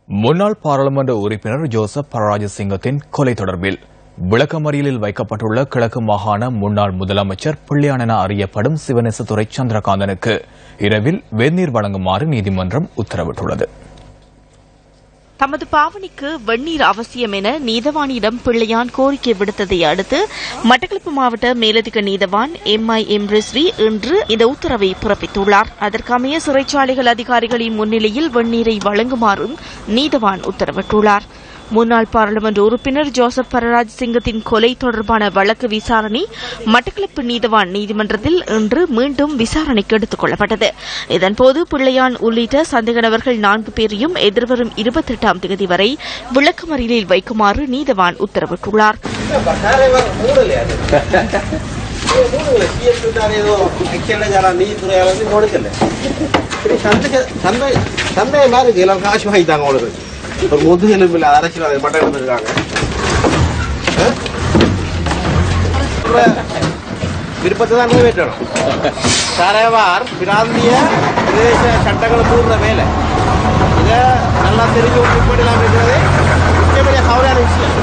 முன்னாள் பாராளுமன்ற உறுப்பினர் ஜோசப் பரராஜசிங்கத்தின் கொலை தொடர்பில் விளக்கமறியலில் வைக்கப்பட்டுள்ள கிழக்கு மாகாண முன்னாள் முதலமைச்சர் பிள்ளையான் என அறியப்படும் சிவனேசதுரை சந்திரகாந்தனுக்கு இரவில் வெந்நீர் வழங்குமாறு நீதிமன்றம் உத்தரவிட்டுள்ளது. தமது பாவனைக்கு வெந்நீர் அவசியம் என நீதவானிடம் பிள்ளையான் கோரிக்கை விடுத்ததை அடுத்து மட்டக்களப்பு மாவட்ட மேலதிக நீதவான் MIM ரிஸ்வி இன்று இந்த உத்தரவை பிறப்பித்துள்ளார். அதற்கமைய சிறைச்சாலைகள் அதிகாரிகளின் முன்னிலையில் வெந்நீரை வழங்குமாறும் நீதவான் உத்தரவிட்டுள்ளார். முன்னாள் பாராளுமன்ற உறுப்பினர் ஜோசப் பரராஜசிங்கத்தின் கொலை தொடர்பான வழக்கு விசாரணை மட்டக்களப்பு நீதவான் நீதிமன்றத்தில் இன்று மீண்டும் விசாரணைக்கு எடுத்துக் கொள்ளப்பட்டது. இதன்போது பிள்ளையான் உள்ளிட்ட சந்தேக நபர்கள் 4 பேரையும் எதிர்வரும் 28ஆம் தேதி வரை விளக்கமறியலில் வைக்குமாறு நீதவான் உத்தரவிட்டுள்ளார். ஒரு முதுகெலும்பு இல்லை அரசியல் மட்டம் இருக்காங்க. விருப்பத்தை தான் நிறைவேற்றணும். சாரவார் பிராந்திய பிரதேச சட்டங்களை கூறுற வேலை இதை நல்லா தெரிஞ்சு உட்படலாம் இருக்கிறது மிகப்பெரிய கவலையான விஷயம்.